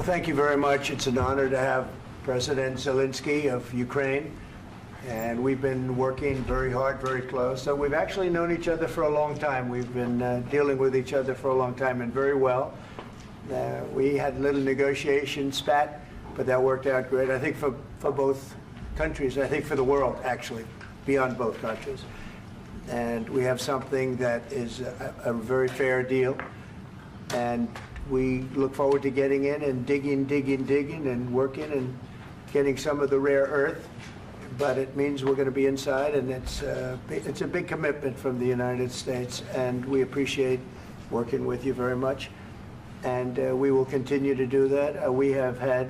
Well, thank you very much. It's an honor to have President Zelenskyy of Ukraine. And we've been working very hard, very close. So we've actually known each other for a long time. We've been dealing with each other for a long time and very well. We had a little negotiation spat, but that worked out great. I think for both countries, I think for the world, actually, beyond both countries. And we have something that is a very fair deal. And we look forward to getting in and digging and working and getting some of the rare earth. But it means we're going to be inside, and it's a big commitment from the United States, and we appreciate working with you very much. And we will continue to do that. We have had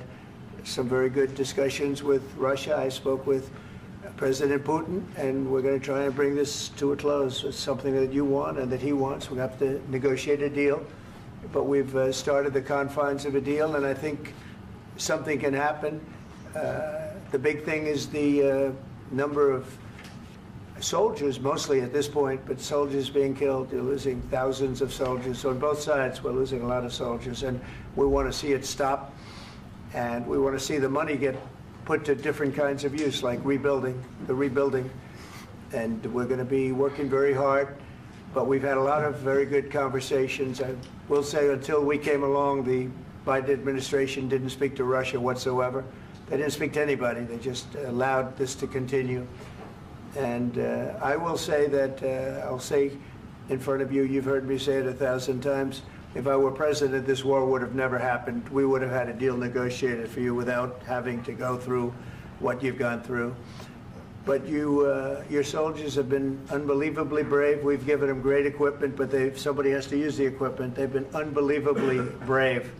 some very good discussions with Russia. I spoke with President Putin, and we're going to try and bring this to a close. It's something that you want and that he wants. We have to negotiate a deal, but we've started the confines of a deal, and I think something can happen. The big thing is the number of soldiers, mostly at this point, but soldiers being killed. You're losing thousands of soldiers. So on both sides, we're losing a lot of soldiers, and we want to see it stop. And we want to see the money get put to different kinds of use, like rebuilding. And we're going to be working very hard. But we've had a lot of very good conversations. I will say until we came along, the Biden administration didn't speak to Russia whatsoever. They didn't speak to anybody. They just allowed this to continue. And I will say that, I'll say in front of you, you've heard me say it 1,000 times, if I were president, this war would have never happened. We would have had a deal negotiated for you without having to go through what you've gone through. But your soldiers have been unbelievably brave. We've given them great equipment, but somebody has to use the equipment. They've been unbelievably brave.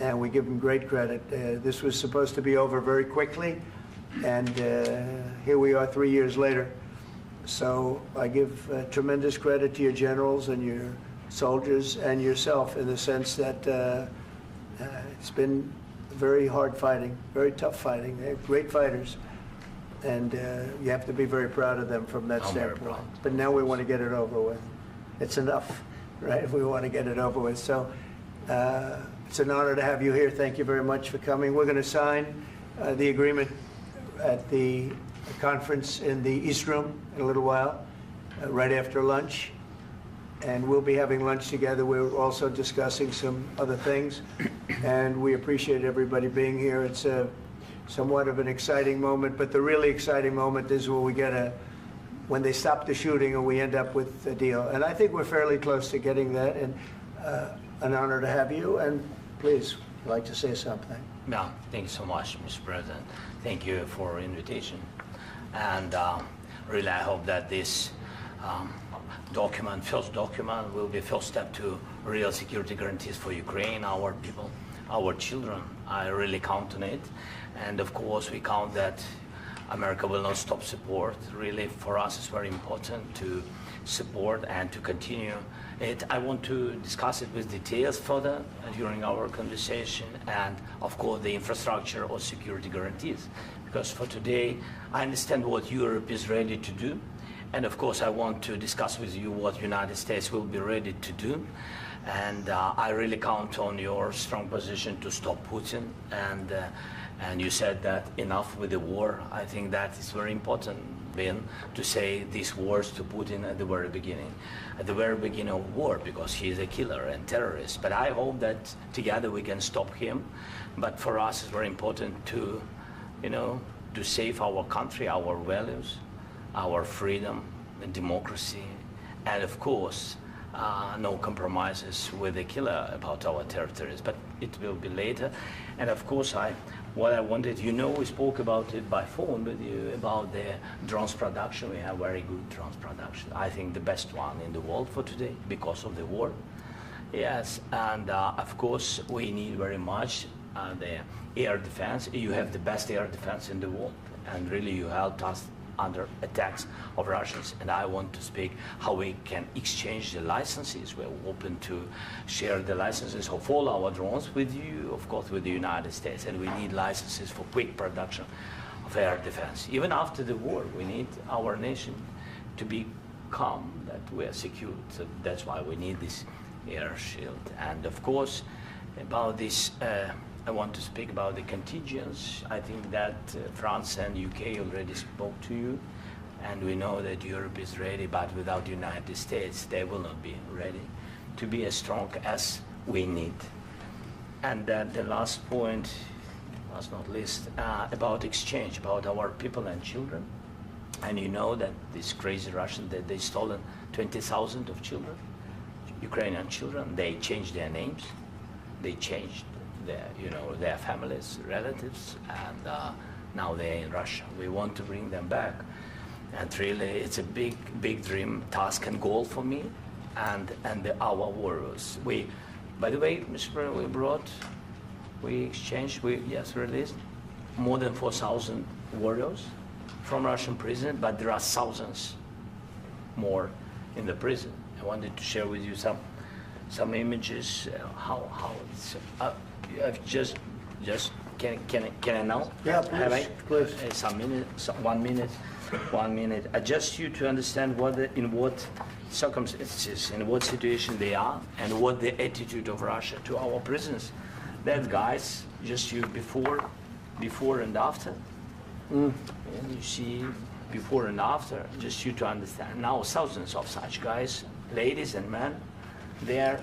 And we give them great credit. This was supposed to be over very quickly, and here we are 3 years later. So I give tremendous credit to your generals and your soldiers and yourself in the sense that it's been very hard fighting, very tough fighting. They're great fighters, and you have to be very proud of them from that standpoint. But now we want to get it over with. It's enough, right? We want to get it over with. So. It's an honor to have you here. Thank you very much for coming. We're going to sign the agreement at the conference in the East Room in a little while, right after lunch. And we'll be having lunch together. We're also discussing some other things. And we appreciate everybody being here. It's somewhat of an exciting moment, but the really exciting moment is when we get when they stop the shooting and we end up with a deal. And I think we're fairly close to getting that. And an honor to have you, and please, I'd like to say something. Yeah, thank you so much, Mr. President. Thank you for the invitation. And really, I hope that this first document, will be a first step to real security guarantees for Ukraine, our people, our children. I really count on it. And of course, we count that America will not stop support. Really, for us, it's very important to support and to continue it. I want to discuss it with details further during our conversation, and of course the infrastructure or security guarantees, because for today I understand what Europe is ready to do, and of course I want to discuss with you what United States will be ready to do. And I really count on your strong position to stop Putin, and you said that enough with the war. I think that is very important, Ben, to say these words to Putin at the very beginning of war, because he is a killer and terrorist. But I hope that together we can stop him. But for us, it's very important to, to save our country, our values, our freedom and democracy, and of course, no compromises with the killer about our territories. But it will be later. And of course, what I wanted, we spoke about it by phone with you, about the drones production. We have very good drones production. I think the best one in the world for today because of the war. Yes, and of course, we need very much the air defense. You have the best air defense in the world, and really you helped us under attacks of Russians. And I want to speak how we can exchange the licenses. We're open to share the licenses of all our drones with you, of course, with the United States. And we need licenses for quick production of air defense. Even after the war, we need our nation to be calm, that we are secure. So that's why we need this air shield. And of course, about this I want to speak about the contingents. I think that France and UK already spoke to you, and we know that Europe is ready, but without the United States, they will not be ready to be as strong as we need. And then the last point, last not least, about exchange, about our people and children. And you know that this crazy Russian, that they stolen 20,000 of children, Ukrainian children. They changed their names, they changed their, their families, relatives, and now they're in Russia. We want to bring them back, and really, it's a big, big dream, task, and goal for me, and our warriors. By the way, Mr. President, we exchanged, released more than 4,000 warriors from Russian prison, but there are thousands more in the prison. I wanted to share with you some images. How it's I've just can I now? Yeah, please. Some minutes, 1 minute, 1 minute. Just you to understand in what circumstances, in what situation they are, and what the attitude of Russia to our prisons. That guys, just you before and after. And you see before and after, just you to understand. Now thousands of such guys, ladies and men, there,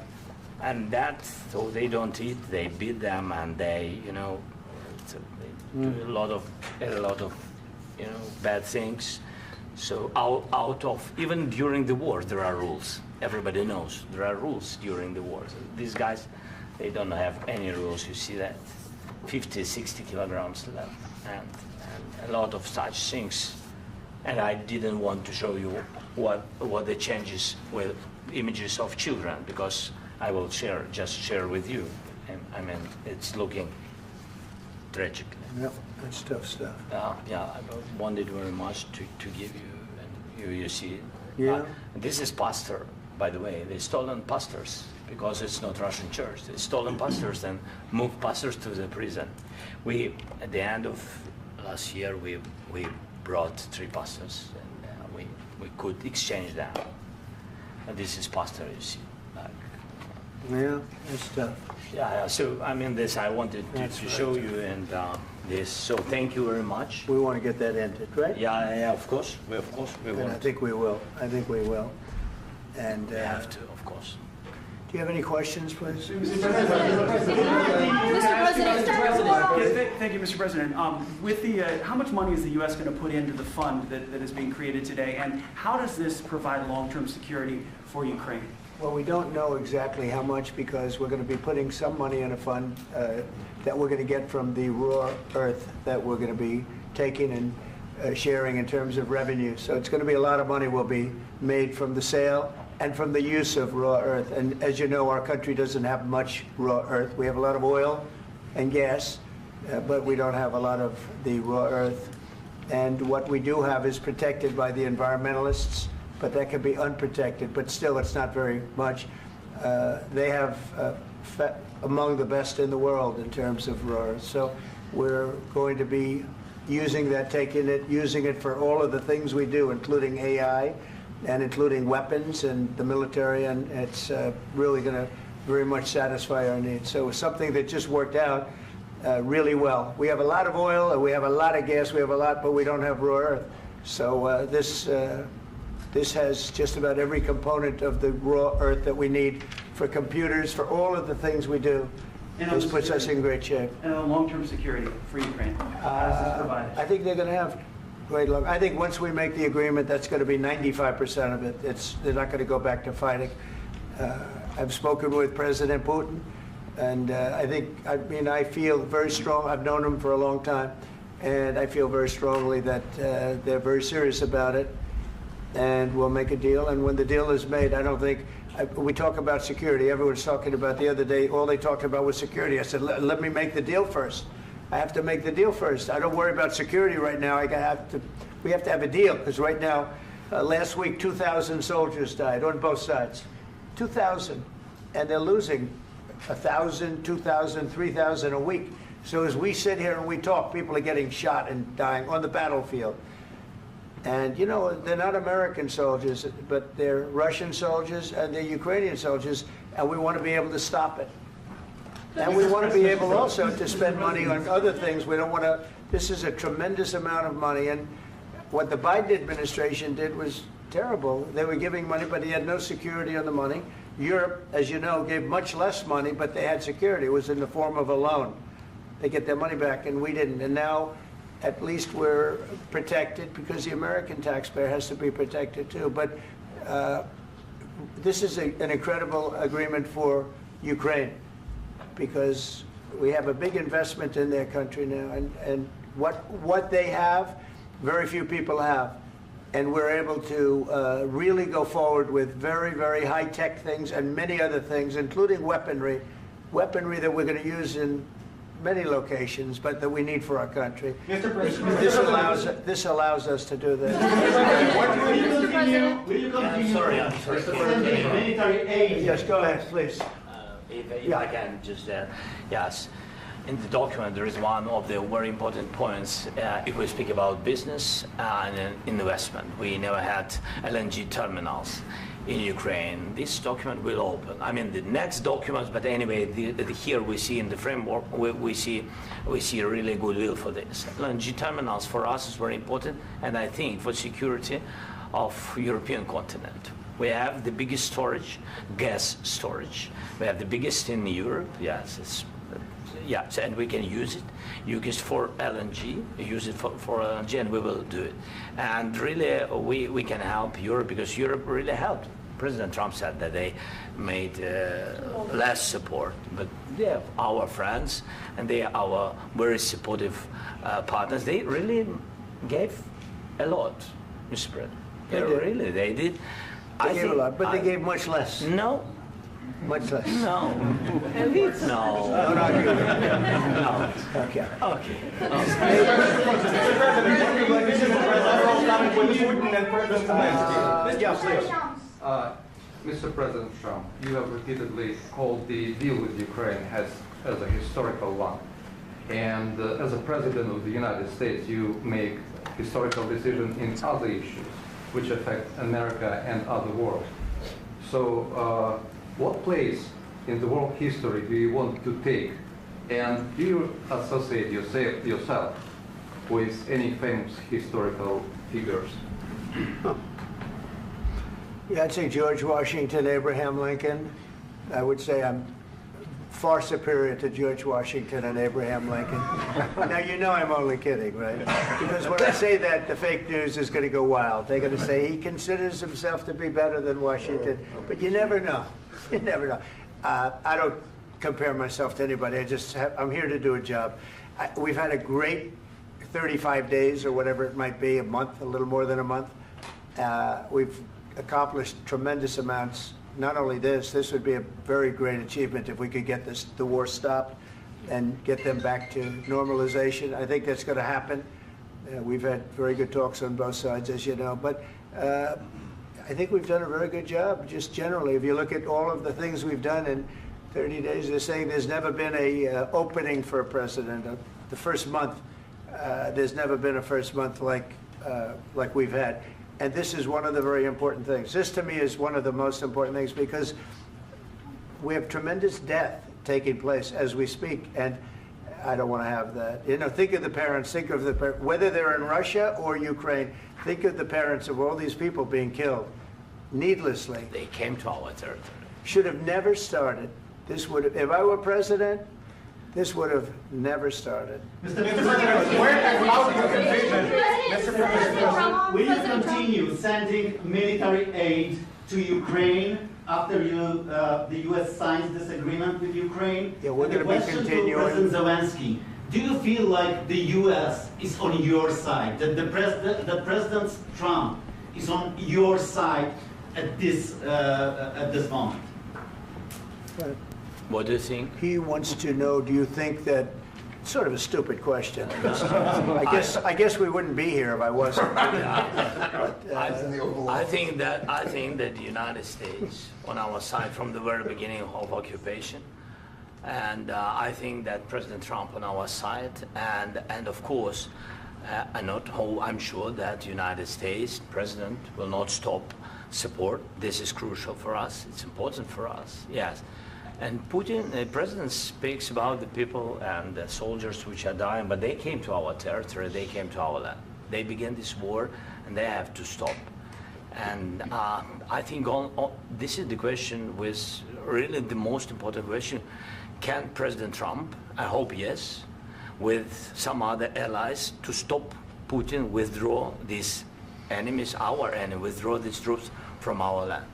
and that, so they don't eat, they beat them, and they, they do a lot of bad things. So out of, even during the war, there are rules. Everybody knows there are rules during the war. So these guys, they don't have any rules. You see that, 50, 60 kilograms left, and a lot of such things. And I didn't want to show you what the changes with images of children, because I will just share with you. And I mean, it's looking tragic. Yep, that's tough stuff. Yeah, I wanted very much to give you, and you see it. Yeah. This is pastor, by the way. They stolen pastors, because it's not Russian church. They stolen pastors and moved pastors to the prison. At the end of last year, we brought 3 pastors, and we could exchange them. And this is pastor, you see. Yeah, that's tough. Yeah. So I mean, this I wanted to show you, and this. So thank you very much. We want to get that ended, right? Yeah. Of course, we And want. I think we will. And We have to, of course. do you have any questions, please? Mr. President, thank you, Mr. President. With the, how much money is the U.S. going to put into the fund that is being created today, and how does this provide long-term security for Ukraine? Well, we don't know exactly how much, because we're going to be putting some money in a fund that we're going to get from the raw earth that we're going to be taking and sharing in terms of revenue. So it's going to be a lot of money will be made from the sale and from the use of raw earth. And as you know, our country doesn't have much raw earth. We have a lot of oil and gas, but we don't have a lot of the raw earth. And what we do have is protected by the environmentalists, but that can be unprotected. But still, it's not very much. They have among the best in the world in terms of raw earth. So we're going to be using that, using it for all of the things we do, including AI, and including weapons and the military, and it's really going to very much satisfy our needs. So it's something that just worked out really well. We have a lot of oil, and we have a lot of gas, but we don't have raw earth. So this has just about every component of the raw earth that we need for computers, for all of the things we do. This puts us in great shape. And long-term security for Ukraine. How does this provide it? I think they're going to have great luck. I think once we make the agreement, that's going to be 95% of it. They're not going to go back to fighting. I've spoken with President Putin, and I feel very strong. I've known him for a long time, and I feel very strongly that they're very serious about it, and we'll make a deal. And when the deal is made, I don't think we talk about security. Everyone's talking about the other day. All they talked about was security. I said, let me make the deal first. I have to make the deal first. I don't worry about security right now. We have to have a deal, because right now, last week, 2,000 soldiers died on both sides. 2,000, and they're losing 1,000, 2,000, 3,000 a week. So as we sit here and we talk, people are getting shot and dying on the battlefield. And they're not American soldiers, but they're Russian soldiers and they're Ukrainian soldiers, and we want to be able to stop it. And we want to be able also to spend money on other things. We don't want to, this is a tremendous amount of money. And what the Biden administration did was terrible. They were giving money, but he had no security on the money. Europe, as you know, gave much less money, but they had security. It was in the form of a loan. They get their money back, and we didn't. And now, at least we're protected because the American taxpayer has to be protected too. But this is an incredible agreement for Ukraine because we have a big investment in their country now, and what they have, very few people have. And we're able to really go forward with very, very high-tech things and many other things, including weaponry that we're going to use in many locations, but that we need for our country. Mr. President, This allows us to do this. will you continue Sorry. sending military aid? Yes, go ahead, please. If I can just, yes. In the document, there is one of the very important points. If we speak about business and investment, we never had LNG terminals in Ukraine. This document will open. I mean, the next documents, but anyway, here we see in the framework, we see really goodwill for this. LNG terminals for us is very important, and I think for security of European continent. We have the biggest storage, gas storage. We have the biggest in Europe. Yes, yes, and we can use it for LNG, use it for LNG, and we will do it. And really, we can help Europe because Europe really helped. President Trump said that they made less support, but they are our friends, and they are our very supportive partners. They really gave a lot, Mr. President. They did. They gave a lot, but they gave much less. No. Much less. No. No. No, not you. No. Okay. Okay. Mr. President Trump, you have repeatedly called the deal with Ukraine as a historical one. And as a President of the United States, you make historical decisions in other issues which affect America and other world. So what place in the world history do you want to take? And do you associate yourself with any famous historical figures? Yeah, I'd say George Washington, Abraham Lincoln. I would say I'm far superior to George Washington and Abraham Lincoln. Now, you know I'm only kidding, right? Because when I say that, the fake news is going to go wild. They're going to say he considers himself to be better than Washington. But you never know. You never know. I don't compare myself to anybody. I'm here to do a job. We've had a great 35 days or whatever it might be, a month, a little more than a month. We've accomplished tremendous amounts. Not only this would be a very great achievement if we could get the war stopped and get them back to normalization. I think that's going to happen. We've had very good talks on both sides, as you know. But I think we've done a very good job, just generally. If you look at all of the things we've done in 30 days, they're saying there's never been a opening for a president. The first month, there's never been a first month like we've had. And this is one of the very important things. This, to me, is one of the most important things because we have tremendous death taking place as we speak, and I don't want to have that. You know, think of the parents, whether they're in Russia or Ukraine, think of the parents of all these people being killed needlessly. They came to our territory. Should have never started. This would have, if I were president, this would have never started. Mr. President, where and how do you envision, Mr. President, will you continue sending military aid to Ukraine after the U.S. signs this agreement with Ukraine? Yeah, we're going to be continuing. To President Zelenskyy, do you feel like the U.S. is on your side, that President Trump is on your side at this moment? Right. What do you think? He wants to know, do you think that, sort of a stupid question. I guess we wouldn't be here if I wasn't. I think that the United States on our side from the very beginning of occupation, and I think that President Trump on our side, and of course, I'm sure that the United States President will not stop support. This is crucial for us. It's important for us. Yes. And Putin, the president speaks about the people and the soldiers which are dying, but they came to our territory, they came to our land. They began this war, and they have to stop. And I think this is the question, with really the most important question. Can President Trump, I hope yes, with some other allies, to stop Putin, withdraw these enemies, our enemy, withdraw these troops from our land?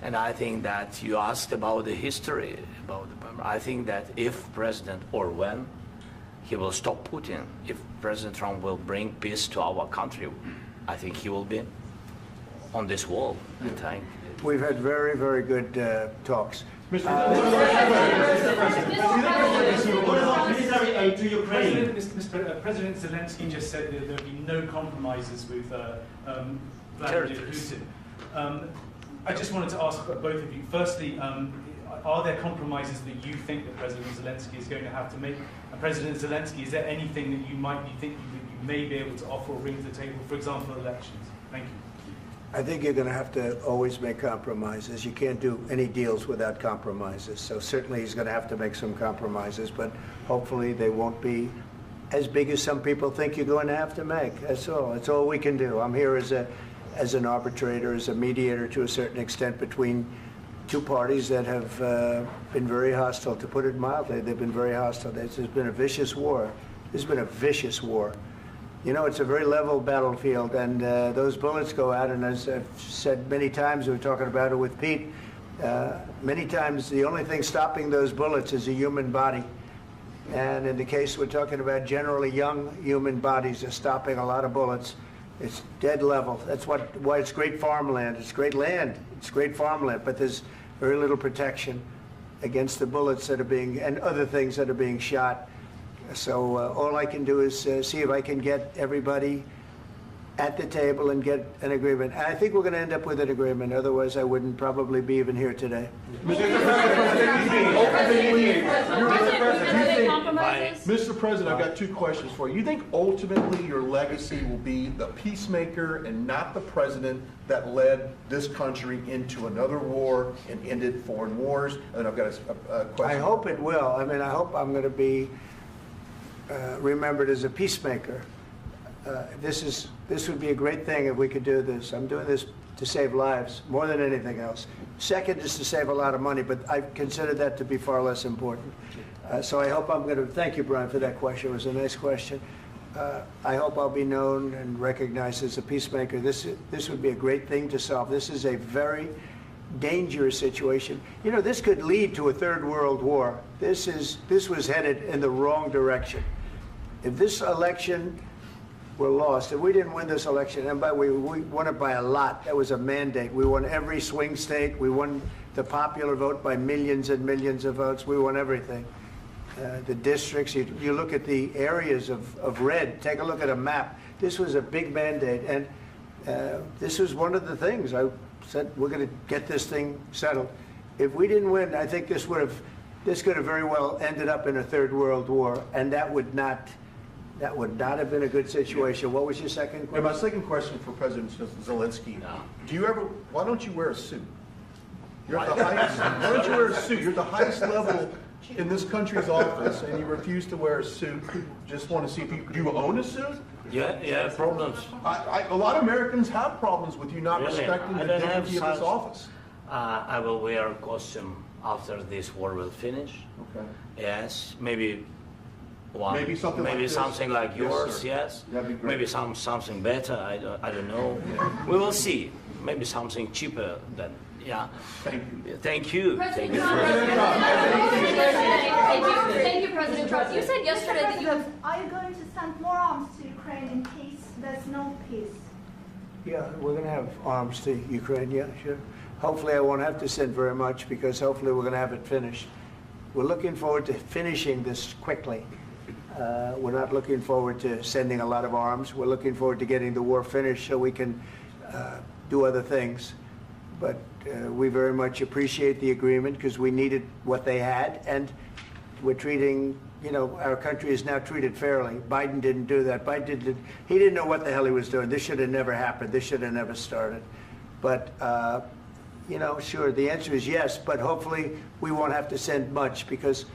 And I think that you asked about the history, I think that if President, or when, he will stop Putin, if President Trump will bring peace to our country, I think he will be on this wall, I think. We've had very, very good talks. What about military aid to Ukraine? President Zelenskyy just said that there will be no compromises with Vladimir Putin. I just wanted to ask both of you. Firstly, are there compromises that you think that President Zelenskyy is going to have to make? And President Zelenskyy, is there anything that you might be thinking that you may be able to offer or bring to the table, for example, elections? Thank you. I think you're going to have to always make compromises. You can't do any deals without compromises. So certainly he's going to have to make some compromises, but hopefully they won't be as big as some people think you're going to have to make. That's all. That's all we can do. I'm here as an arbitrator, as a mediator to a certain extent between two parties that have been very hostile. To put it mildly, they've been very hostile. There's been a vicious war. There's been a vicious war. You know, it's a very level battlefield, and those bullets go out, and as I've said many times, we were talking about it with Pete, many times the only thing stopping those bullets is a human body. And in the case we're talking about, generally young human bodies are stopping a lot of bullets. It's dead level. That's why it's great farmland. It's great land. It's great farmland, but there's very little protection against the bullets that are being, and other things that are being shot. So all I can do is see if I can get everybody at the table and get an agreement. And I think we're going to end up with an agreement. Otherwise, I wouldn't probably be even here today. Mr. President, I've got two questions for you. You think ultimately your legacy will be the peacemaker and not the president that led this country into another war and ended foreign wars? And I've got a question. I hope it will. I mean, I hope I'm going to be remembered as a peacemaker. This would be a great thing if we could do this. I'm doing this to save lives more than anything else. Second is to save a lot of money, but I consider that to be far less important. So I hope I'm going to, thank you, Brian, for that question. It was a nice question. I hope I'll be known and recognized as a peacemaker. This would be a great thing to solve. This is a very dangerous situation. You know, this could lead to a third world war. This was headed in the wrong direction. If this election were lost, if we didn't win this election, and we won it by a lot, that was a mandate. We won every swing state. We won the popular vote by millions and millions of votes. We won everything. The districts, you look at the areas of red, take a look at a map. This was a big mandate, and this was one of the things. I said, we're going to get this thing settled. If we didn't win, I think this could have very well ended up in a third world war, and that would not have been a good situation. What was your second question? And my second question for President Zelenskyy. Why don't you wear a suit? You're at the highest, why don't you wear a suit? You're at the highest level in this country's office, and you refuse to wear a suit. Just want to see if do you own a suit? Yeah, problems. A lot of Americans have problems with you not respecting the dignity of this office. I will wear a costume after this war will finish. Okay. Yes, maybe one. Maybe something like this. Something like yours. Sir. Yes. That'd be great. Maybe something better. I don't know. We will see. Maybe something cheaper than. Yeah. Thank you. Thank you. Thank you, President Trump. You said yesterday that you have. Are you going to send more arms to Ukraine in case there's no peace? Yeah, we're going to have arms to Ukraine, yeah, sure. Hopefully I won't have to send very much, because hopefully we're going to have it finished. We're looking forward to finishing this quickly. We're not looking forward to sending a lot of arms. We're looking forward to getting the war finished so we can do other things. But we very much appreciate the agreement, because we needed what they had, and we're treating, you know, our country is now treated fairly. Biden didn't do that. He didn't know what the hell he was doing. This should have never happened. This should have never started. But you know, sure, the answer is yes, but hopefully we won't have to send much because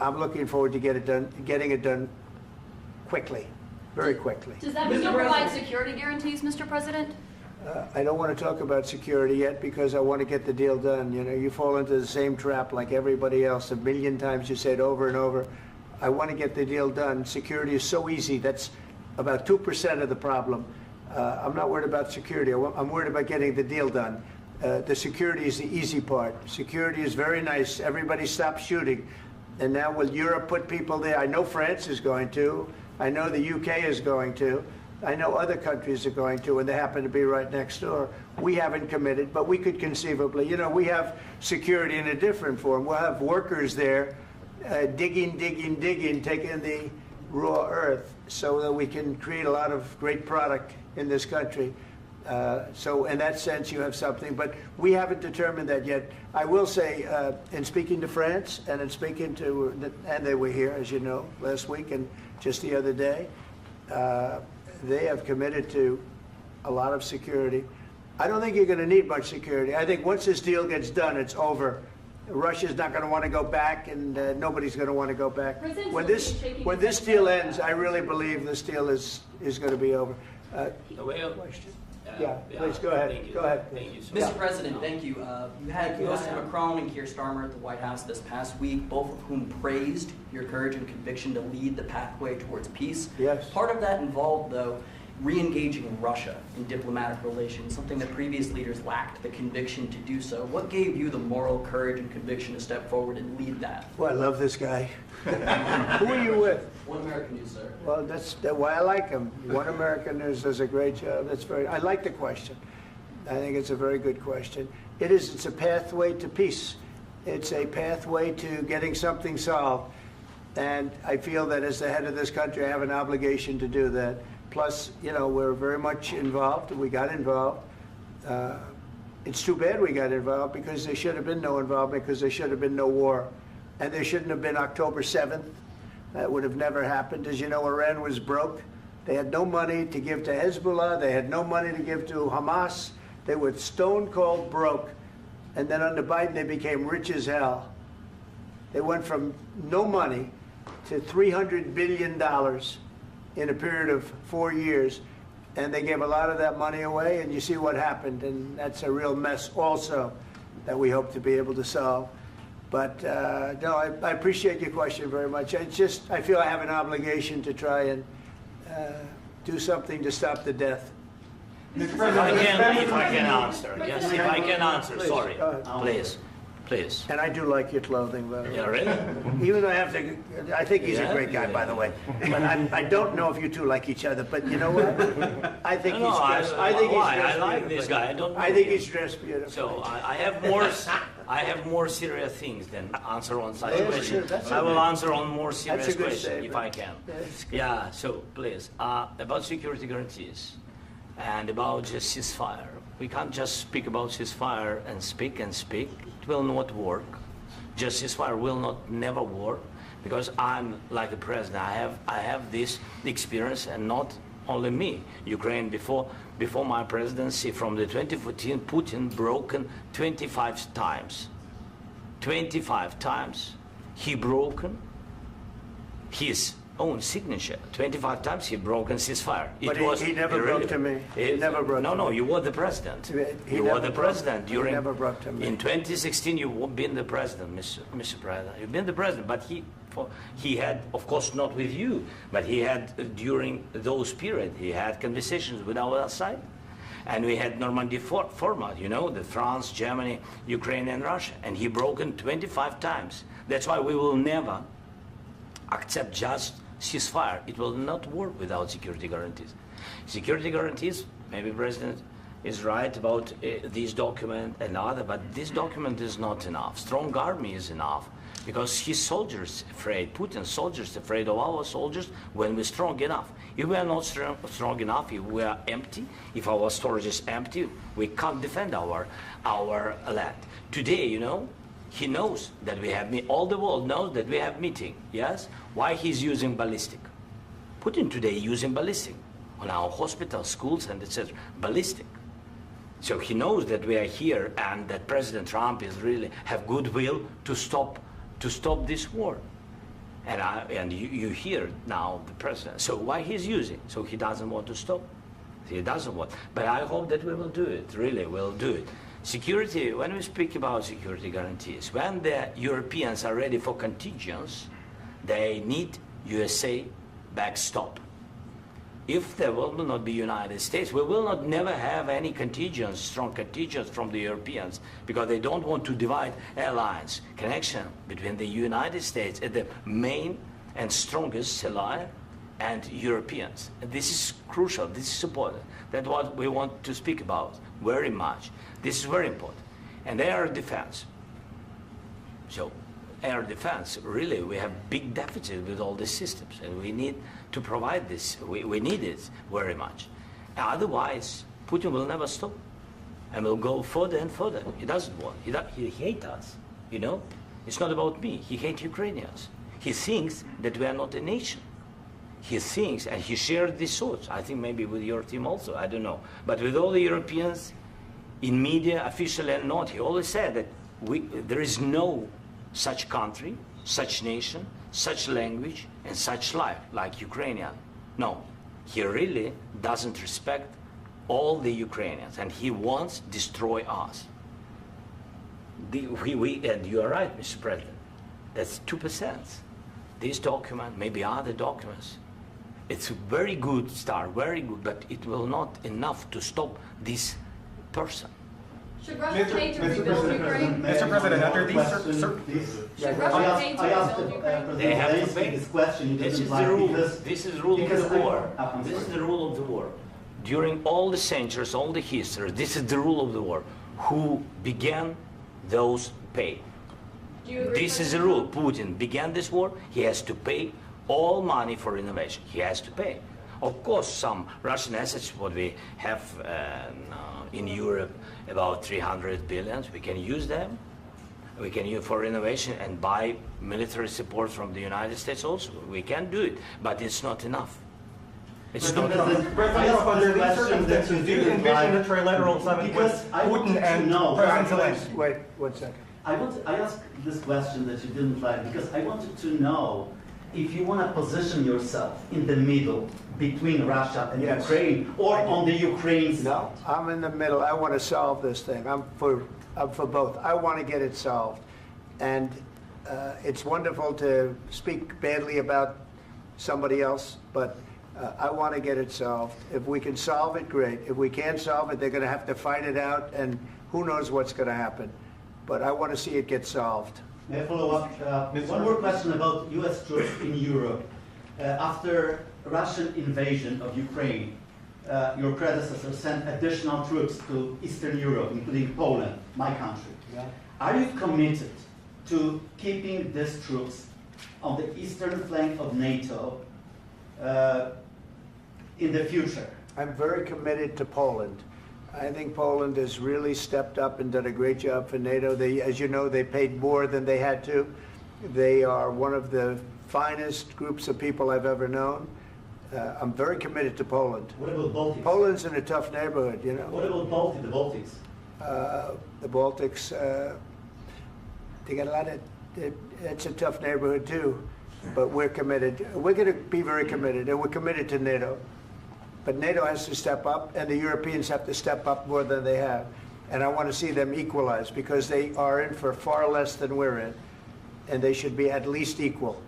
I'm looking forward to getting it done quickly, very quickly. Does that mean you'll provide security guarantees, Mr. President? I don't want to talk about security yet because I want to get the deal done. You know, you fall into the same trap like everybody else. A million times you say it over and over. I want to get the deal done. Security is so easy. That's about 2% of the problem. I'm not worried about security. I'm worried about getting the deal done. The security is the easy part. Security is very nice. Everybody stopped shooting. And now will Europe put people there? I know France is going to. I know the UK is going to. I know other countries are going to, and they happen to be right next door. We haven't committed, but we could conceivably. You know, we have security in a different form. We'll have workers there digging, taking the raw earth so that we can create a lot of great product in this country. So in that sense, you have something, but we haven't determined that yet. I will say, in speaking to France and in speaking to, and they were here, as you know, last week and just the other day, they have committed to a lot of security. I don't think you're going to need much security. I think once this deal gets done, it's over. Russia's not going to want to go back, and nobody's going to want to go back. When this deal ends, I really believe this deal is going to be over. Question? Yeah, please go ahead. Go ahead. Thank you. Mr. President, thank you. You had Mr. Macron and Keir Starmer at the White House this past week, both of whom praised your courage and conviction to lead the pathway towards peace. Yes. Part of that involved, though, re-engaging Russia in diplomatic relations, something that previous leaders lacked the conviction to do so. What gave you the moral courage and conviction to step forward and lead that? Well, I love this guy. Who are you with? One American News, sir. Well, that's why I like him. One American News does a great job. I like the question. I think it's a very good question. It's a pathway to peace. It's a pathway to getting something solved. And I feel that as the head of this country, I have an obligation to do that. Plus, you know, we're very much involved. We got involved. It's too bad we got involved because there should have been no involvement because there should have been no war. And there shouldn't have been October 7th. That would have never happened. As you know, Iran was broke. They had no money to give to Hezbollah. They had no money to give to Hamas. They were stone cold broke. And then under Biden, they became rich as hell. They went from no money to $300 billion in a period of 4 years. And they gave a lot of that money away, and you see what happened. And that's a real mess also that we hope to be able to solve. But no, I appreciate your question very much. It's just, I feel I have an obligation to try and do something to stop the death. If I can answer. Yes, if I can answer. Please, Sorry. go ahead. Please. Please. And I do like your clothing, by the way. Yeah, really? Even though I think he's a great guy, by the way. But I don't know if you two like each other. But you know what? I think he's dressed. I like this guy. I think he's dressed beautifully. So I have more serious things than answer on such Yeah, questions. sure, I will answer on more That's serious a good questions if statement. I can. That's good. Yeah. So please, about security guarantees and about just ceasefire. We can't just speak about ceasefire and speak and speak. It will not work. Just ceasefire will not never work because I'm like a president. I have this experience, and not only me. Ukraine before my presidency, from the 2014, Putin broken 25 times. 25 times he broken his own signature. 25 times he broken ceasefire. But he never broke to me. He never broke to me. No, you were the president. He You were the president He during. never broke to me. In 2016, you've been the president, Mr. President. You've been the president, but he had, of course, not with you, but he had during those period, he had conversations with our side. And we had Normandy format, you know, the France, Germany, Ukraine, and Russia. And he broken 25 times. That's why we will never accept just ceasefire. It will not work without security guarantees. Security guarantees, maybe President is right about this document and other, but this document is not enough. Strong army is enough because his soldiers afraid, Putin's soldiers afraid of our soldiers when we're strong enough. If we are not strong enough, if we are empty, if our storage is empty, we can't defend our land. Today, you know, he knows that we have all the world knows that we have meeting. Yes, why he's using ballistic? Putin today using ballistic on our hospitals, schools, and etc. Ballistic. So he knows that we are here and that President Trump is really have goodwill to stop this war. And you hear now the president. So why he's using? So he doesn't want to stop. He doesn't want. But I hope that we will do it. Really, we'll do it. Security. When we speak about security guarantees, when the Europeans are ready for contingents, they need USA backstop. If there will not be United States, we will not never have any contingents, strong contingents from the Europeans, because they don't want to divide alliance, connection between the United States and the main and strongest ally and Europeans. And this is crucial, this is important. That's what we want to speak about very much. This is very important. And air defense. So air defense, really, we have big deficit with all these systems, and we need to provide this. We need it very much. Otherwise, Putin will never stop, and will go further and further. He doesn't want. He hates us, you know? It's not about me. He hates Ukrainians. He thinks that we are not a nation. He thinks, and he shared these thoughts, I think maybe with your team also, I don't know. But with all the Europeans, in media, officially and not, he always said that there is no such country, such nation, such language, and such life like Ukrainian. No, he really doesn't respect all the Ukrainians, and he wants to destroy us. And you are right, Mr. President, that's 2%. This document, maybe other documents, it's a very good start, very good, but it will not enough to stop this person. Should Russia pay to rebuild Ukraine? Mr. President, under these Should Russia pay to rebuild Ukraine? They have to pay. This question you This didn't is like the rule. because This is the rule of because the war. I'm This is sorry. the rule of the war. During all the centuries, all the history, this is the rule of the war. Who began, those pay. Do you agree, This is the President rule. Putin began this war. He has to pay all money for innovation. He has to pay. Of course, some Russian assets, what we have in Europe, about 300 billion, we can use them. We can use for innovation and buy military support from the United States also. We can do it, but it's not enough. It's not enough. President, under these circumstances, do you envision a trilateral summit with Because I want Putin to and know. President Zelenskyy? Wait 1 second. I asked this question that you didn't like because I wanted to know if you want to position yourself in the middle between Russia and Yes. Ukraine or on the Ukraine side. No, I'm in the middle. I want to solve this thing. I'm for both. I want to get it solved. And it's wonderful to speak badly about somebody else, but I want to get it solved. If we can solve it, great. If we can't solve it, they're going to have to fight it out, and who knows what's going to happen. But I want to see it get solved. May I follow up? One more question about U.S. troops in Europe. After Russian invasion of Ukraine, your predecessor sent additional troops to Eastern Europe, including Poland, my country. Yeah. Are you committed to keeping these troops on the eastern flank of NATO in the future? I'm very committed to Poland. I think Poland has really stepped up and done a great job for NATO. They, as you know, they paid more than they had to. They are one of the finest groups of people I've ever known. I'm very committed to Poland. What about Baltics? Poland's in a tough neighborhood, you know. What about the Baltics? The Baltics, they got a lot of, it's a tough neighborhood too, but we're committed. We're going to be very committed, and we're committed to NATO. But NATO has to step up, and the Europeans have to step up more than they have. And I want to see them equalize, because they are in for far less than we're in, and they should be at least equal.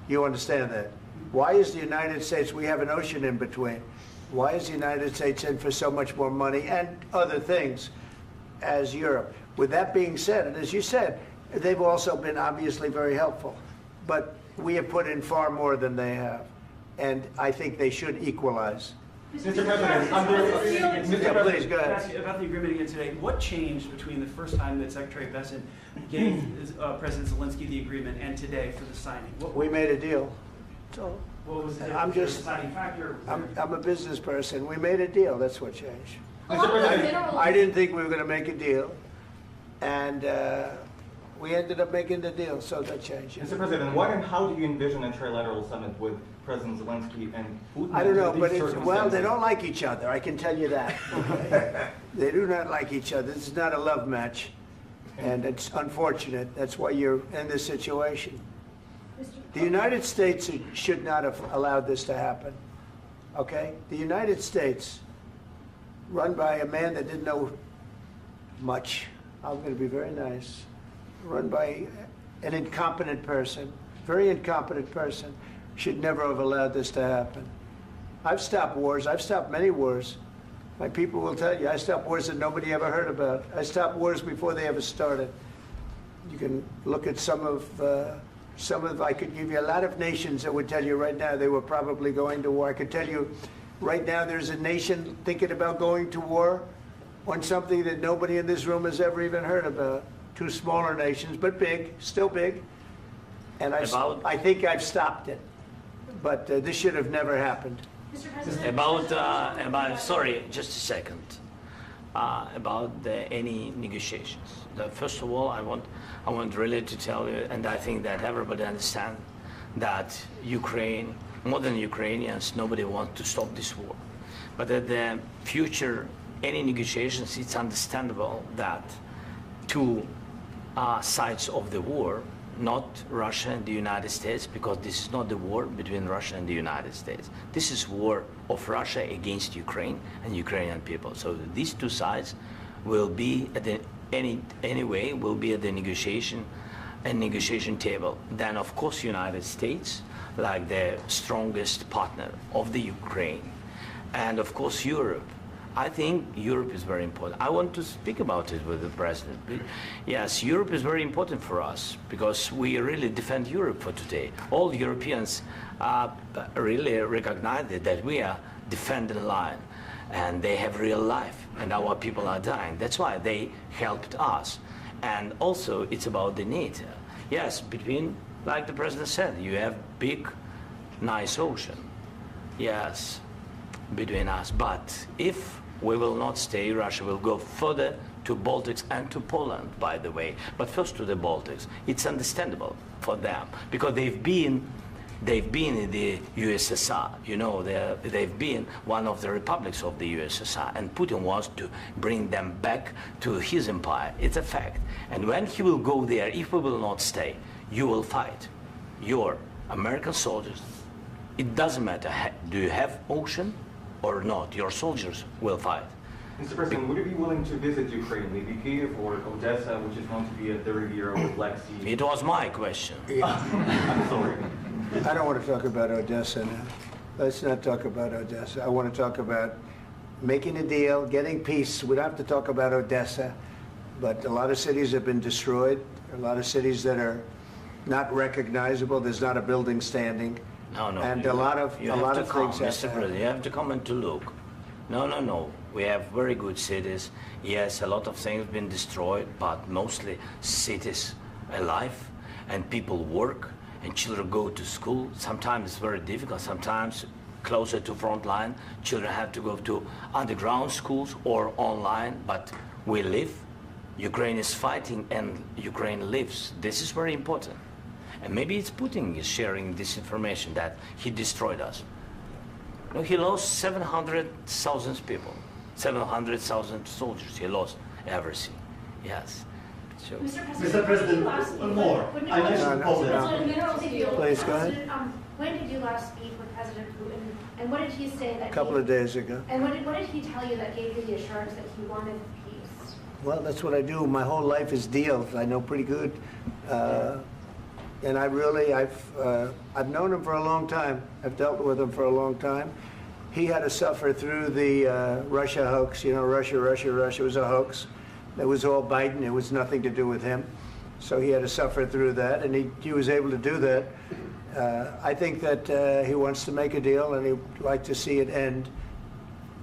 You understand that? Why is the United States, we have an ocean in between, why is the United States in for so much more money and other things as Europe? With that being said, and as you said, they've also been obviously very helpful, but we have put in far more than they have, and I think they should equalize. Mr. President, Please, go ahead. Ask you about the agreement again today. What changed between the first time that Secretary Bessent gave President Zelenskyy the agreement and today for the signing? We made a deal. So What was the I'm just, deciding factor? I'm a business person. We made a deal. That's what changed. A lot of the minerals. I didn't think we were going to make a deal, and We ended up making the deal, so that changed. Mr. President, what and how do you envision a trilateral summit with President Zelenskyy and Putin? I don't know, under but these well, they circumstances? don't like each other, I can tell you that. Okay? They do not like each other. This is not a love match, and it's unfortunate. That's why you're in this situation. The United States should not have allowed this to happen, okay? The United States, run by a man that didn't know much, I'm going to be very nice, run by an incompetent person, very incompetent person, should never have allowed this to happen. I've stopped wars. I've stopped many wars. My people will tell you, I stopped wars that nobody ever heard about. I stopped wars before they ever started. You can look at some of, I could give you a lot of nations that would tell you right now they were probably going to war. I could tell you right now there's a nation thinking about going to war on something that nobody in this room has ever even heard about. Two smaller nations, but big, still big. And I think I've stopped it. But this should have never happened. Mr. President, About sorry, just a second. About any negotiations. First of all, I want really to tell you, and I think that everybody understands that Ukraine, more than Ukrainians, nobody wants to stop this war. But at the future, any negotiations, it's understandable that two sides of the war, not Russia and the United States, because this is not the war between Russia and the United States. This is war of Russia against Ukraine and Ukrainian people. So these two sides will be at the anyway will be at the negotiation table. Then of course United States, like the strongest partner of the Ukraine, and of course Europe. I think Europe is very important. I want to speak about it with the president. Yes, Europe is very important for us because we really defend Europe for today. All Europeans really recognize that we are defending the line, and they have real life, and our people are dying. That's why they helped us. And also, it's about the NATO. Yes, between, like the president said, you have big, nice ocean. Yes, between us. But if we will not stay, Russia will go further to Baltics and to Poland, by the way. But first to the Baltics. It's understandable for them because they've been in the USSR. You know, they've been one of the republics of the USSR, and Putin wants to bring them back to his empire. It's a fact. And when he will go there, if we will not stay, you will fight. Your American soldiers, it doesn't matter, do you have ocean or not, your soldiers will fight. Mr. President, would you be willing to visit Ukraine, maybe Kyiv or Odessa, which is known to be a 30-year-old Black Sea? It was my question. I'm sorry. I don't want to talk about Odessa now. Let's not talk about Odessa. I want to talk about making a deal, getting peace. We don't have to talk about Odessa, but a lot of cities have been destroyed. A lot of cities that are not recognizable. There's not a building standing. No, And a lot of things. Mr. President, you have to come and to look. No. We have very good cities. Yes, a lot of things have been destroyed, but mostly cities alive, and people work, and children go to school. Sometimes it's very difficult. Sometimes closer to front line, children have to go to underground schools or online, but we live. Ukraine is fighting, and Ukraine lives. This is very important. And maybe it's Putin is sharing this information that he destroyed us. No, he lost 700,000 people, 700,000 soldiers. He lost everything. Yes. So, Mr. President, one more. I mentioned Poland. Please, go ahead. When did you last speak with President Putin, and what did he say that? A couple of days ago. And what did he tell you that gave you the assurance that he wanted peace? Well, that's what I do. My whole life is deals. I know pretty good. And I've known him for a long time. I've dealt with him for a long time. He had to suffer through the Russia hoax. You know, Russia was a hoax. It was all Biden. It was nothing to do with him. So he had to suffer through that, and he was able to do that. I think that he wants to make a deal, and he'd like to see it end.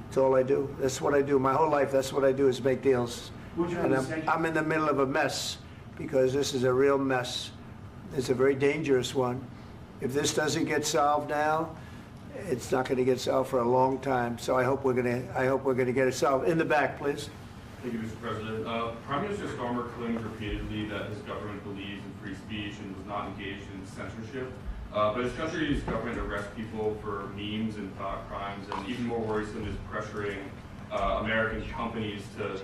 That's all I do. That's what I do. My whole life, that's what I do, is make deals. And I'm in the middle of a mess, because this is a real mess. It's a very dangerous one. If this doesn't get solved now, it's not going to get solved for a long time. So I hope we're going to get it solved. In the back, please. Thank you, Mr. President. Prime Minister Starmer claims repeatedly that his government believes in free speech and was not engaged in censorship. But his country's government arrests people for memes and thought crimes, and even more worrisome is pressuring American companies to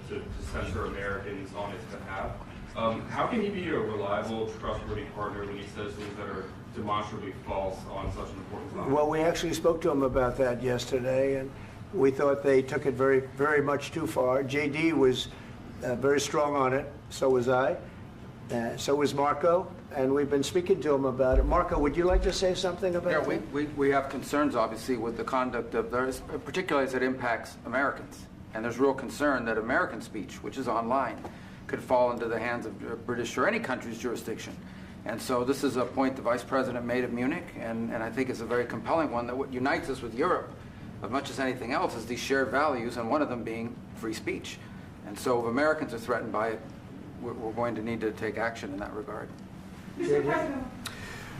censor Americans on its behalf. How can he be a reliable, trustworthy partner when he says things that are demonstrably false on such an important topic? Well, we actually spoke to him about that yesterday, and we thought they took it very, very much too far. JD was very strong on it. So was I. So was Marco. And we've been speaking to him about it. Marco, would you like to say something about that? Yeah, we have concerns, obviously, with the conduct of theirs, particularly as it impacts Americans. And there's real concern that American speech, which is online, could fall into the hands of British or any country's jurisdiction. And so this is a point the Vice President made at Munich, and I think it's a very compelling one, that what unites us with Europe, as much as anything else, is these shared values, and one of them being free speech. And so if Americans are threatened by it, we're going to need to take action in that regard. Mr. President.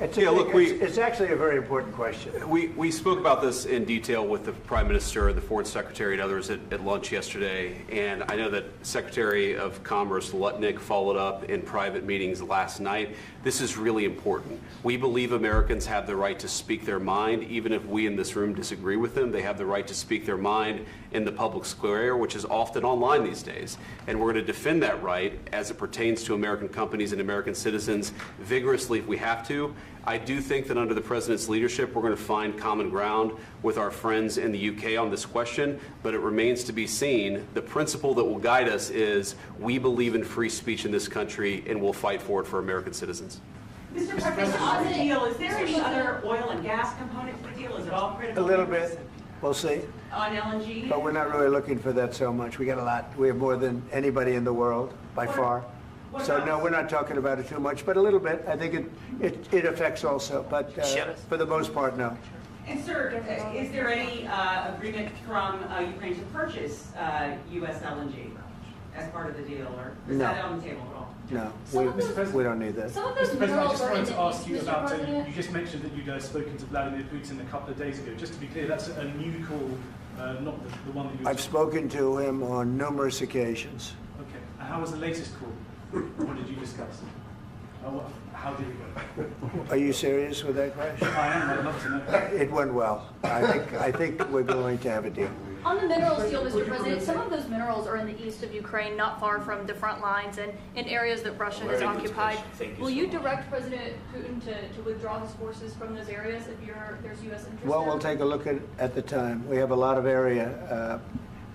It's actually a very important question. We spoke about this in detail with the Prime Minister, the Foreign Secretary, and others at lunch yesterday. And I know that Secretary of Commerce Lutnick followed up in private meetings last night. This is really important. We believe Americans have the right to speak their mind, even if we in this room disagree with them. They have the right to speak their mind in the public square, which is often online these days. And we're going to defend that right as it pertains to American companies and American citizens vigorously if we have to. I do think that under the President's leadership, we're going to find common ground with our friends in the UK on this question, but it remains to be seen. The principle that will guide us is we believe in free speech in this country, and we'll fight for it for American citizens. Mr. President, on the deal, is there any other oil and gas component to the deal? Is it all critical? A little bit. We'll see. On LNG? But we're not really looking for that so much. We got a lot. We have more than anybody in the world, by far. So no, we're not talking about it too much, but a little bit. I think it affects also, but for the most part, no. And sir, is there any agreement from Ukraine to purchase U.S. LNG as part of the deal, or is that on the table at all? No, we don't need that. Mr. President, I just wanted to ask you about, you just mentioned that you'd spoken to Vladimir Putin a couple of days ago. Just to be clear, that's a new call, not the one that you... I've spoken to him on numerous occasions. Okay. And how was the latest call? What did you discuss? How did it go? Are you serious with that question? I am. I'd love to know. It went well. I think we're going to have a deal. On the minerals deal, Mr. President, some of those minerals are in the east of Ukraine, not far from the front lines and in areas that Russia has occupied. Will you direct President Putin to withdraw his forces from those areas if there's U.S. interest? Well, we'll take a look at the time. We have a lot of area.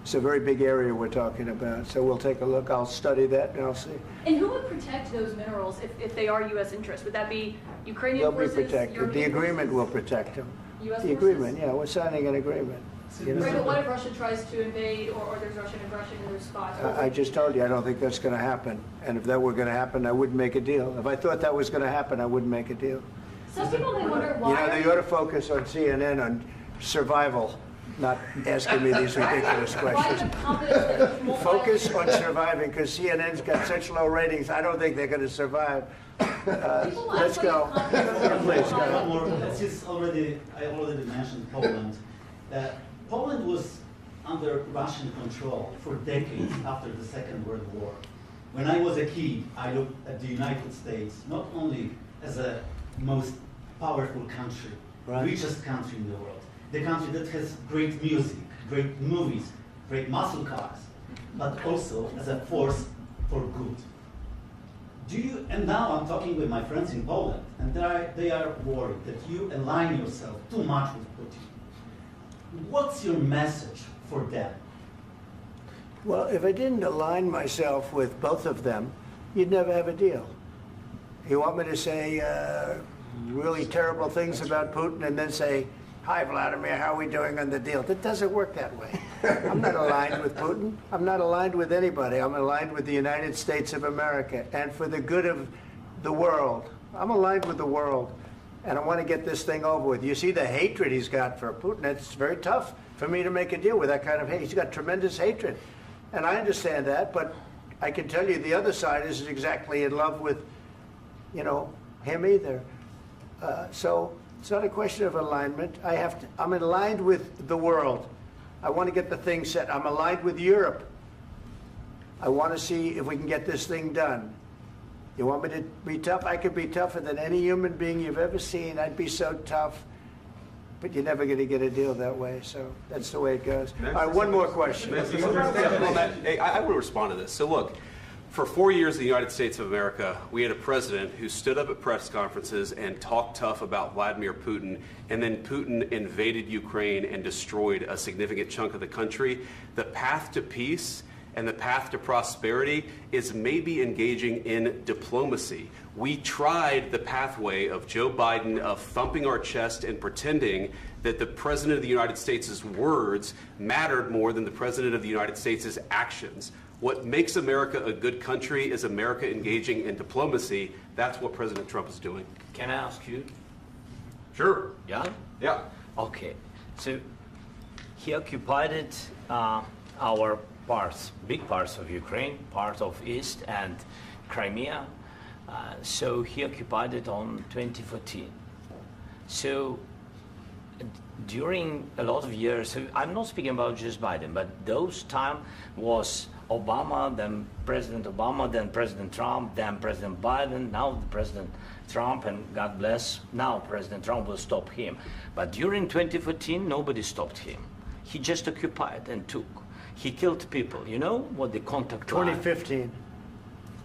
It's a very big area we're talking about, so we'll take a look. I'll study that and I'll see. And who would protect those minerals if they are U.S. interests? Would that be Ukrainian forces? They'll be protected. The agreement will protect them. U.S. The agreement, yeah, we're signing an agreement. Right, but what if Russia tries to invade or there's Russian aggression in their spots? I just told you I don't think that's going to happen. And if that were going to happen, I wouldn't make a deal. If I thought that was going to happen, I wouldn't make a deal. Some people may wonder why. You know, they ought to focus on CNN on survival, not asking me these ridiculous questions. Focus on surviving, because CNN's got such low ratings. I don't think they're going to survive. Let's go. Please, go. I already mentioned Poland. Poland was under Russian control for decades after the Second World War. When I was a kid, I looked at the United States not only as a most powerful country, richest country in the world, the country that has great music, great movies, great muscle cars, but also as a force for good. And now I'm talking with my friends in Poland, and they are worried that you align yourself too much with Putin. What's your message for them? Well, if I didn't align myself with both of them, you'd never have a deal. You want me to say really terrible things about Putin and then say, "Hi, Vladimir, how are we doing on the deal?" That doesn't work that way. I'm not aligned with Putin. I'm not aligned with anybody. I'm aligned with the United States of America and for the good of the world. I'm aligned with the world. And I want to get this thing over with. You see the hatred he's got for Putin. It's very tough for me to make a deal with that kind of hate. He's got tremendous hatred. And I understand that, but I can tell you the other side isn't exactly in love with, him either. So it's not a question of alignment. I'm aligned with the world. I want to get the thing set. I'm aligned with Europe. I want to see if we can get this thing done. You want me to be tough? I could be tougher than any human being you've ever seen. I'd be so tough. But you're never going to get a deal that way, so that's the way it goes. All right, one more question. Hey, I would respond to this. So look, for 4 years in the United States of America, we had a president who stood up at press conferences and talked tough about Vladimir Putin, and then Putin invaded Ukraine and destroyed a significant chunk of the country. The path to peace and the path to prosperity is maybe engaging in diplomacy. We tried the pathway of Joe Biden of thumping our chest and pretending that the President of the United States' words mattered more than the President of the United States' actions. What makes America a good country is America engaging in diplomacy. That's what President Trump is doing. Can I ask you? Sure. Yeah? Yeah. Okay. So he occupied our parts, big parts of Ukraine, part of East and Crimea. So he occupied it on 2014. So during a lot of years, so I'm not speaking about just Biden, but those time was Obama, then President Obama, then President Trump, then President Biden, now the President Trump, and God bless, now President Trump will stop him. But during 2014, nobody stopped him. He just occupied and took. He killed people. You know what the contact line? 2015.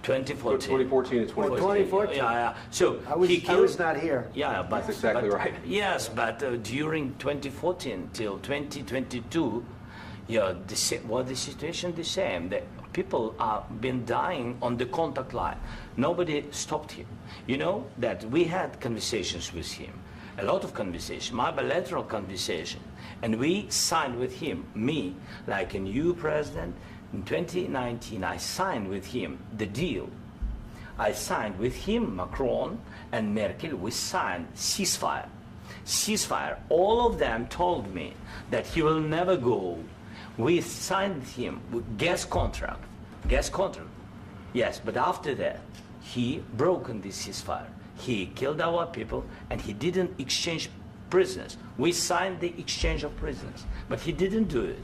2014 and 2014. 2014. Yeah. So I was not here. Yeah, but that's exactly right. Yes, but during 2014 till 2022, yeah, the situation the same. The people have been dying on the contact line. Nobody stopped him. You know that we had conversations with him, a lot of conversation, my bilateral conversation, and we signed with him, me, like a new president. In 2019, I signed with him the deal. I signed with him, Macron and Merkel, we signed ceasefire. Ceasefire. All of them told me that he will never go. We signed with him with gas contract. Gas contract. Yes, but after that, he broken this ceasefire. He killed our people and he didn't exchange prisoners. We signed the exchange of prisoners, but he didn't do it.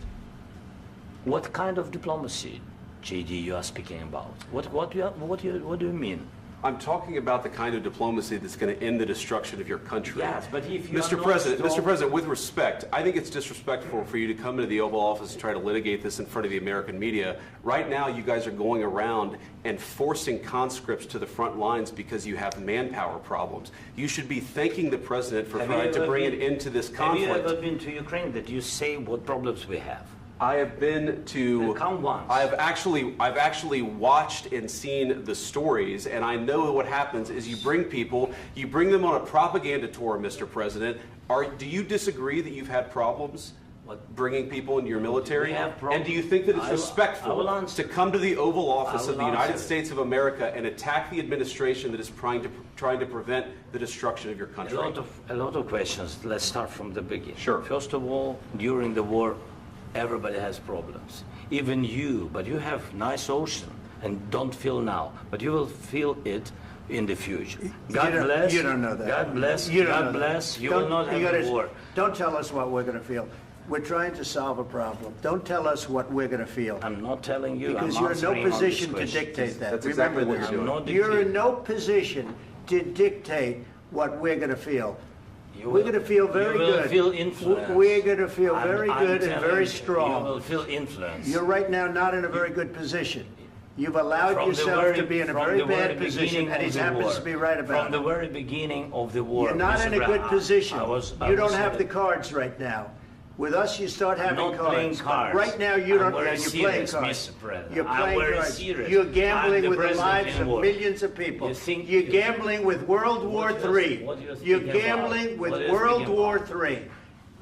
What kind of diplomacy, JD, you are speaking about? What do you mean? I'm talking about the kind of diplomacy that's going to end the destruction of your country. Yes, but if you Mr. President, with respect, I think it's disrespectful for you to come into the Oval Office and try to litigate this in front of the American media. Right now, you guys are going around and forcing conscripts to the front lines because you have manpower problems. You should be thanking the President for trying to bring an end to this conflict. Have you ever been to Ukraine that you say what problems we have? I have been to. Count once. I've actually watched and seen the stories, and I know what happens is you bring them on a propaganda tour, Mr. President. Do you disagree that you've had problems bringing people into your military? And do you think that it's respectful to come to the Oval Office of the United States of America and attack the administration that is trying to prevent the destruction of your country? A lot of questions. Let's start from the beginning. Sure. First of all, during the war, everybody has problems, even you, but you have nice ocean and don't feel now, but you will feel it in the future. God bless. You don't know that. God bless. You God bless. You will not have a war. Don't tell us what we're going to feel. We're trying to solve a problem. Don't tell us what we're going to feel. I'm not telling you. Because I'm you're in no answering position on to this dictate that. That's Remember exactly what this. you're doing. You're in no position to dictate what we're going to feel. You We're going to feel very you will good. Feel influence. We're going to feel very I'm good and telling very you, strong. You will feel influence. You're right now not in a very good position. You've allowed yourself to be in a very bad position, and he happens to be right about it. From the very beginning of the war. You're not in a good position. You don't have the cards. cards right now. With us, you start having not cards. playing cards. Right now, you don't. I'm very You're playing serious, cards. Mr. President. You're I'm playing very cards. serious. You're I'm gambling the with the president lives in of war. millions of people. You think You're you- gambling with World War III. what you're You're speaking gambling about? with What are you World speaking War about? III.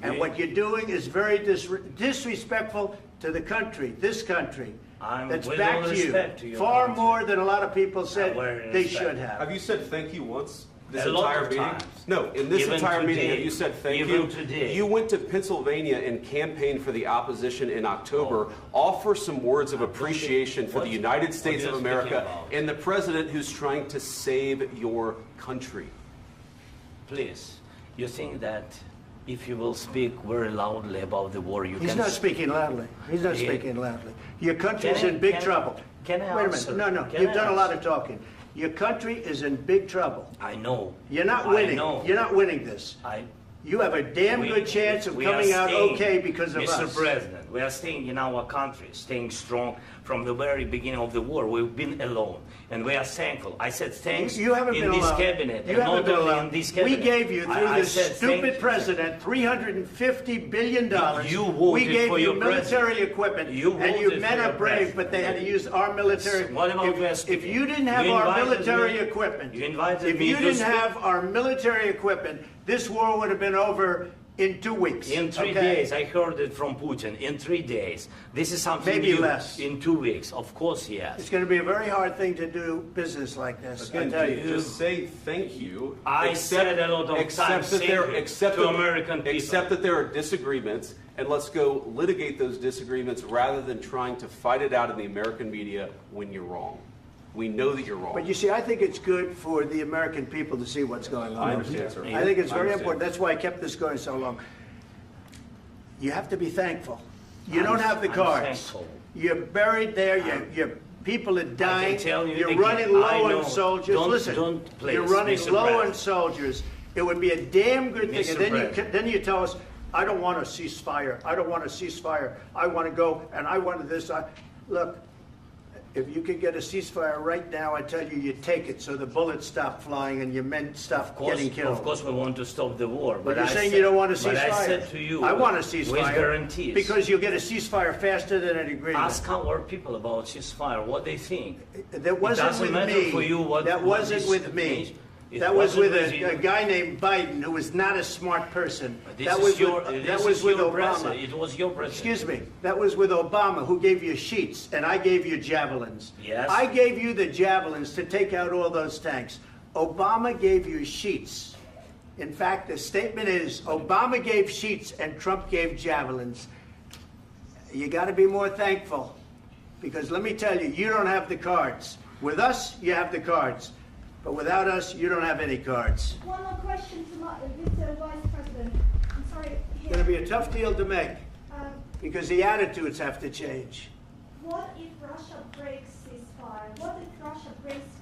And You- what you're doing is very disrespectful to the country, this country. I'm That's with back all to you. respect to your Far country. more than a lot of people said very they respect. should have. Have you said thank you once? This A lot entire of meeting? times. No, in this Even entire meeting, today. have you said thank Even you? today. You went to Pennsylvania and campaigned for the opposition in October. Offer some words of appreciation for the United States what of you're America speaking about. and the president who's trying to save your country. Please, you think that if you will speak very loudly about the war, you He's can... not speaking loudly. He's not Yeah. speaking loudly. Your country's Can I- in big can I- trouble. Can I Wait a answer? minute. No. Can You've I done a lot answer? of talking. Your country is in big trouble. I know. You're not winning. I know. You're not winning this. You have a damn good chance of coming out okay because of us. Mr. President, we are staying in our country, staying strong from the very beginning of the war. We've been alone, and we are thankful. I said thanks You haven't in been this alone. cabinet, You and haven't not been only alone. in this cabinet. We gave you, through I this said stupid president, $350 billion. You voted we gave for you your military president. equipment, You and you voted men for are your brave, president. but they had to use our military. What about West If you didn't have You our invited military me- equipment, You invited if me you to didn't speak. have our military equipment, this war would have been over in 2 weeks. In 3 days, I heard it from Putin. In 3 days, this is something Maybe new. less. In 2 weeks, of course, yes. It's going to be a very hard thing to do business like this. I Again, tell you. just say thank you. I said a lot of times thank you to American people. Accept that there are disagreements, and let's go litigate those disagreements rather than trying to fight it out in the American media when you're wrong. We know that you're wrong. But you see, I think it's good for the American people to see what's going on. I understand, sir. I think it's I very understand. important. That's why I kept this going so long. You have to be thankful. You don't have the I'm cards. thankful. You're buried there. Your people are dying. tell you You're again, running I low know. on soldiers. Don't- Listen, don't please, you're running Mr. low on President. soldiers. It would be a damn good thing. Mr. And President. then you tell us, I don't want a ceasefire. I don't want a ceasefire. I want to go, and I want this. Look, if you could get a ceasefire right now, I tell you, you take it so the bullets stop flying and your men stop getting killed. Of course, we want to stop the war. But you're I saying said- you don't want a ceasefire. But I said to you, I want a ceasefire. with guarantees. Because you'll get a ceasefire faster than an agreement. Ask our people about ceasefire, what they think. That wasn't it doesn't with matter me. for you what That what wasn't is with me. made. It That was wasn't with you. a guy named Biden, who was not a smart person. This That is was your, with, this that was is with your Obama. president. It was your president. Excuse me. That was with Obama, who gave you sheets, and I gave you javelins. Yes. I gave you the javelins to take out all those tanks. Obama gave you sheets. In fact, the statement is Obama gave sheets and Trump gave javelins. You got to be more thankful, because let me tell you, you don't have the cards. With us, you have the cards. But without us, you don't have any cards. One more question to Mr. Vice President. I'm sorry. It's going to be a tough deal to make, Um, because the attitudes have to change. What if Russia breaks ceasefire? What if Russia breaks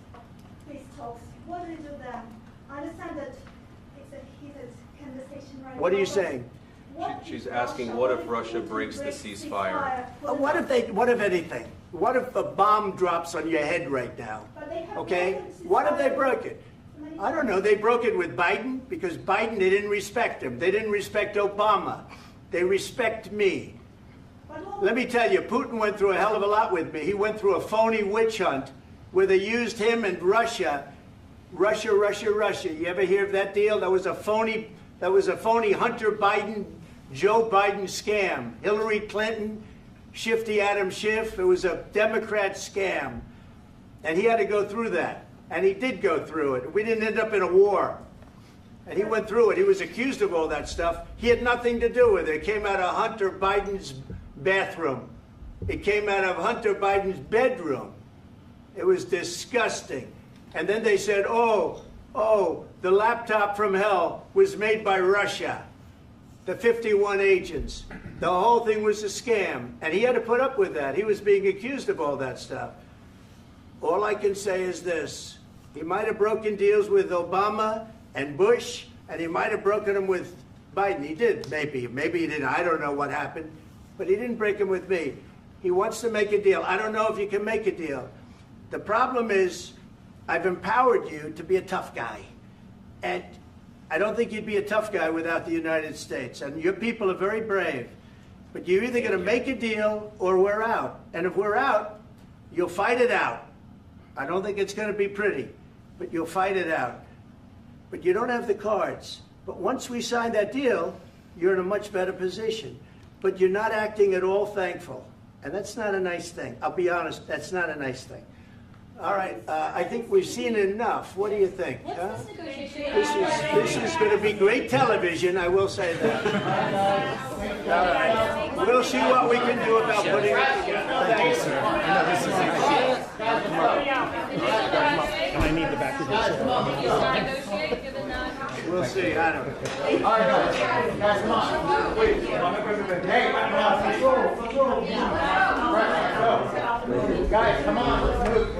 peace talks? What do we do then? I understand that it's a heated conversation right now. What are you but saying? what She's if asking, what if if Russia Putin breaks the ceasefire? What if anything? What if a bomb drops on your head right now? But they have Okay? broken the What if they ceasefire broke it? many I don't know. They broke it with Biden, because Biden, they didn't respect him. They didn't respect Obama. They respect me. Let me tell you, Putin went through a hell of a lot with me. He went through a phony witch hunt where they used him and Russia. Russia. You ever hear of that deal? That was a phony Hunter Biden, Joe Biden scam. Hillary Clinton, Shifty Adam Schiff. It was a Democrat scam. And he had to go through that. And he did go through it. We didn't end up in a war. And he went through it. He was accused of all that stuff. He had nothing to do with it. It came out of Hunter Biden's bathroom. It came out of Hunter Biden's bedroom. It was disgusting. And then they said, oh, the laptop from hell was made by Russia. The 51 agents. The whole thing was a scam. And he had to put up with that. He was being accused of all that stuff. All I can say is this. He might have broken deals with Obama and Bush, and he might have broken them with Biden. He did, maybe. Maybe he didn't. I don't know what happened. But he didn't break them with me. He wants to make a deal. I don't know if you can make a deal. The problem is, I've empowered you to be a tough guy. And I don't think you'd be a tough guy without the United States. And your people are very brave. But you're either going to make a deal or we're out. And if we're out, you'll fight it out. I don't think it's going to be pretty, but you'll fight it out. But you don't have the cards. But once we sign that deal, you're in a much better position. But you're not acting at all thankful. And that's not a nice thing. I'll be honest, that's not a nice thing. All right, I think we've seen enough. What do you think? Huh? This is going to be great television, I will say that. All right. We'll see what we can do about putting it together. Thank you, sir. And I need the back of the We'll see. I don't know. All right, guys, come on. Wait, hey, let's go. Guys, come on, let's move.